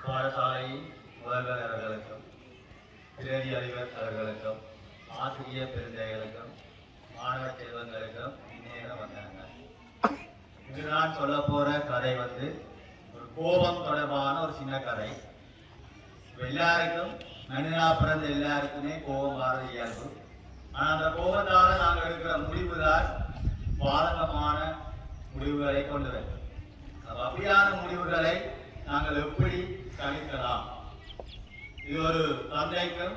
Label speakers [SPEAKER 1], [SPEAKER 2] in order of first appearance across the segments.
[SPEAKER 1] பாடசாலை முதல்வர் அவர்களுக்கும் பிரதி அதிபர் அவர்களுக்கும் ஆசிரியர் பெருந்தைகளுக்கும் மாணவ செல்வங்களுக்கும் இந்நேரம் வந்தாங்க. இது நான் சொல்ல போற கதை ஒரு கோபம் தொடர்பான ஒரு சின்ன கதை. எல்லாருக்கும் மனிதனா பிறந்த எல்லாருக்குமே கோபம் வர இயல்பு. ஆனால் அந்த கோபத்தால் நாங்கள் எடுக்கிற முடிவுதான் பாதகமான முடிவுகளை கொண்டு வரும். அப்படியான முடிவுகளை நாங்கள் எப்படி தவிர்க்கலாம்? இது ஒரு தந்தைக்கும்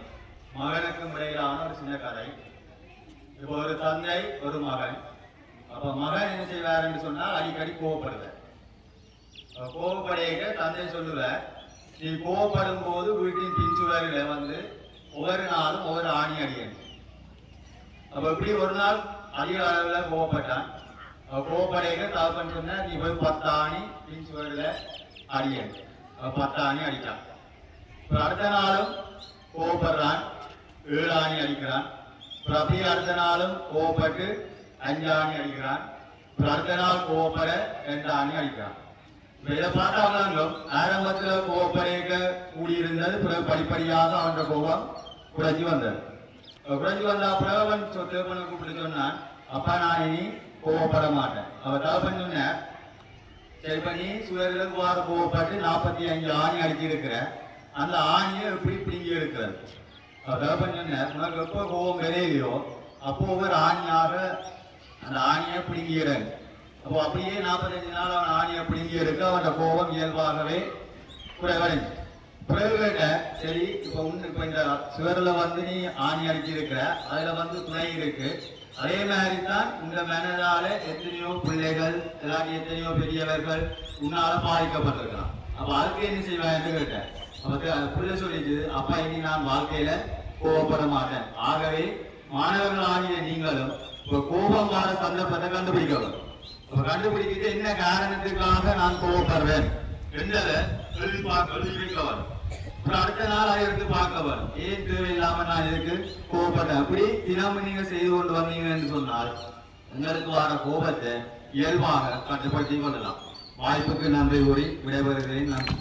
[SPEAKER 1] மகனுக்கும் இடையிலான ஒரு சின்ன கதை. இப்போ ஒரு தந்தை ஒரு மகன். அப்ப மகன் என்ன செய்வார் என்று சொன்னால் அடிக்கடி கோவப்படுவார். கோவப்படையில தந்தை சொல்லுவார், நீ கோவப்படும் போது வீட்டின் பின்சுவரில் ஒவ்வொரு நாளும் ஒவ்வொரு ஆணி அடியணும். அப்ப இப்படி ஒரு நாள் அதிக அளவில் கோவப்பட்டான். கோவப்படையில தகப்பன் சொன்ன நீ போய் 10 ஆணி பின்சுவரில் அடியணும். 10 ஆணி அடித்தான். அடுத்த நாளும் கோவப்படுறான், 7 ஆணி அடிக்கிறான். அப்படியே அடுத்த நாளும் கோவப்பட்டு 5 ஆணி அடிக்கிறான். அடுத்த நாள் கோவப்பட 2 ஆணி அடிக்கிறான். இதை பார்த்தாங்க ஆரம்பத்தில் கோவப்படைக்க கூடியிருந்தது. பிறகு படிப்படியாக அவன் கோபம் குறைஞ்சி வந்தது. குறைஞ்சி வந்த பிறகு அவன் தேவனை கூப்பிட்டு சொன்னான், அப்பா நான் இனி கோவப்பட மாட்டேன். அவன் தகப்பன் சொன்ன, சரி பண்ணி சுயர்களுக்கு வார கோவப்பட்டு 45 ஆணி அடிச்சிருக்கிற அந்த ஆணியை எப்படி பிடிங்கி எடுக்கிறது? தகப்பன் சொன்ன, உனக்கு எப்போ கோபம் விரைவியோ அப்போ ஒவ்வொரு ஆணியாக அந்த ஆணியை பிடுங்கிடுறேன். அப்போ அப்படியே 45 நாள் அவன் ஆணியை பிடுங்கி எடுக்க அவன் கோபம் இயல்பாகவே குறைவடைஞ்சு. பிறகு கேட்ட, சரி இப்போ இப்போ இந்த சுவரில் நீ ஆணி அடிச்சிருக்கிற, அதில் துணை இருக்கு. அதே மாதிரி தான் இந்த மனதால எத்தனையோ பிள்ளைகள் எத்தனையோ பெரியவர்கள் உன்னால பாதிக்கப்பட்டிருக்கலாம். அப்ப அதுக்கு என்ன செய்வான்னு கேட்டேன். அப்ப பிள்ளை சொல்லிச்சு, அப்பா இனி நான் வாழ்க்கையில கோபப்பட மாட்டேன். ஆகவே மாணவர்கள் ஆகிய நீங்களும் இப்ப கோபம் வர சந்தர்ப்பத்தை கண்டுபிடிக்கணும். அப்ப கண்டுபிடிக்கிட்டு என்ன காரணத்துக்காக நான் கோபப்படுறேன் என்றதை எழுதிக்கவன். அடுத்த நாள் அதை எடுத்து பார்க்கவன். ஏன் தேவையில்லாம நான் இதுக்கு கோபப்பட்டேன். அப்படி தினமும் நீங்க செய்து கொண்டு வந்தீங்கன்னு சொன்னால் உங்களுக்கு வர கோபத்தை இயல்பாக கட்டுப்படுத்திக் கொள்ளலாம். வாய்ப்புக்கு நன்றி கூறி விடைபெறுகிறேன். நன்றி.